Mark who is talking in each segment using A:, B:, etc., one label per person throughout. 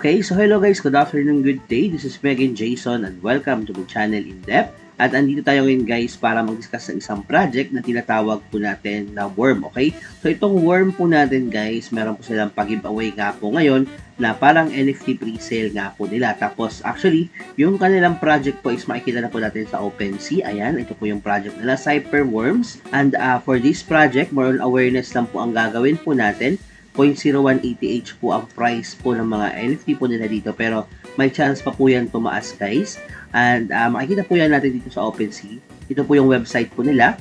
A: Okay, so hello guys, good afternoon, good day. This is Megan Jason and welcome to my channel In Depth. At andito tayo ngayon guys para mag-discuss ng isang project na tinatawag po natin na worm, okay? So itong worm po natin guys, meron po silang pag-giveaway nga po ngayon na parang NFT pre-sale nga po nila. Tapos actually, yung kanilang project po is makikita na po natin sa OpenSea. Ayan, ito po yung project nila, Cyberworms. And for this project, more on awareness lang po ang gagawin po natin. 0.01 ETH po ang price po ng mga NFT po nila dito, pero may chance pa po yan tumaas guys. And makikita po yan natin dito sa OpenSea. Ito po yung website po nila.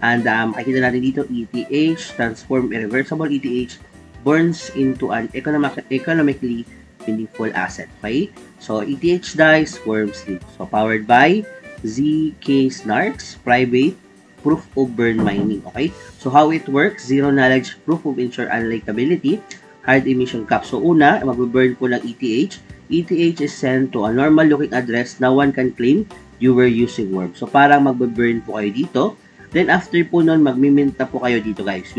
A: And makikita natin dito ETH, transform irreversible ETH, burns into an economically meaningful asset. Okay? So ETH dice, worms live. So powered by ZK Snarks, private proof of burn mining. Okay? So how it works, zero knowledge proof of ensure unlikability, hard emission cap. So una, mag-burn po ng ETH. ETH is sent to a normal looking address na one can claim you were using worm. So parang mag-burn po kayo dito. Then after po nun, magmiminta po kayo dito guys.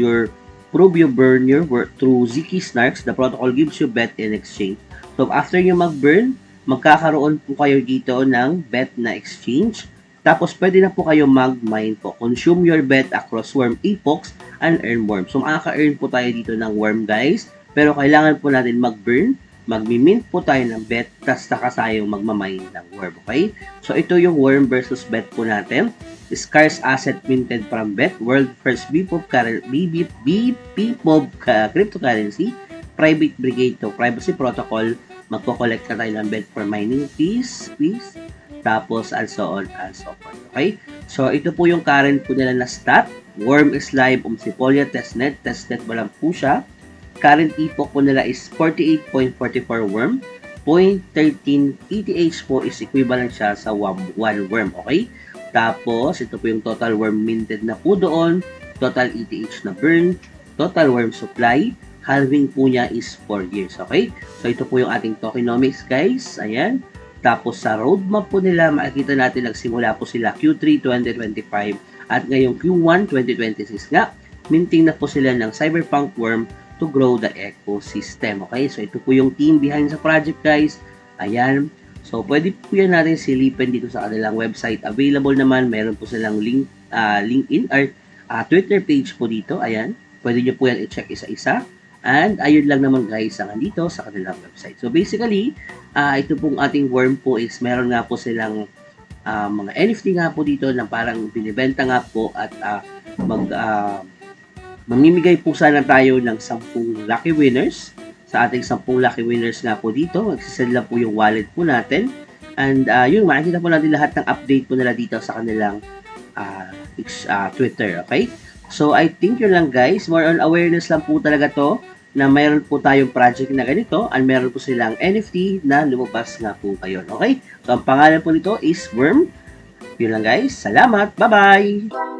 A: Prove you burn your work through ZK Snarks. The protocol gives you bet in exchange. So after nyo mag-burn, magkakaroon po kayo dito ng bet na exchange. Tapos, pwede na po kayo mag-mine po. Consume your bet across worm epochs and earn worm. So, makaka-earn po tayo dito ng worm, guys. Pero, kailangan po natin mag-burn. Mag-mint po tayo ng bet. Tapos, nakasayang magmamine ng worm. Okay? So, ito yung worm versus bet po natin. Scarce asset minted from bet. World first BPOB cryptocurrency. Private brigade to privacy protocol. Magpo-collect na tayo ng bet for mining fees. Tapos, and so on and so forth. Okay? So, ito po yung current po nila na stat. Worm is live Sepolia testnet. Testnet ba lang po siya. Current epoch po nila is 48.44 worm. 0.13 ETH po is equivalent siya sa 1 worm. Okay? Tapos, ito po yung total worm minted na po doon. Total ETH na burn. Total worm supply. Halving po niya is 4 years. Okay? So, ito po yung ating tokenomics, guys. Ayan. Tapos sa roadmap po nila, makikita natin nagsimula po sila Q3 2025 at ngayong Q1 2026 nga, minting na po sila ng Cyberpunk Worm to grow the ecosystem. Okay, so ito po yung team behind sa project guys. Ayan, so pwede po yan natin silipin dito sa kanilang website. Available naman, meron po silang LinkedIn or Twitter page po dito. Ayan, pwede nyo po yan i-check isa-isa. And ayun lang naman guys ang andito sa kanilang website. So basically, ito pong ating worm po is meron nga po silang mga NFT nga po dito na parang binibenta nga po at mamimigay po sana tayo ng 10 lucky winners. Sa ating 10 lucky winners nga po dito, magsisend lang po yung wallet po natin. And yun, makikita po natin lahat ng update po nila dito sa kanilang Twitter. Okay? So I think yun lang guys, more on awareness lang po talaga to na mayroon po tayong project na ganito at mayroon po silang NFT na lumabas nga po ngayon. Okay? So, ang pangalan po nito is Worm. Yun lang guys. Salamat. Bye-bye!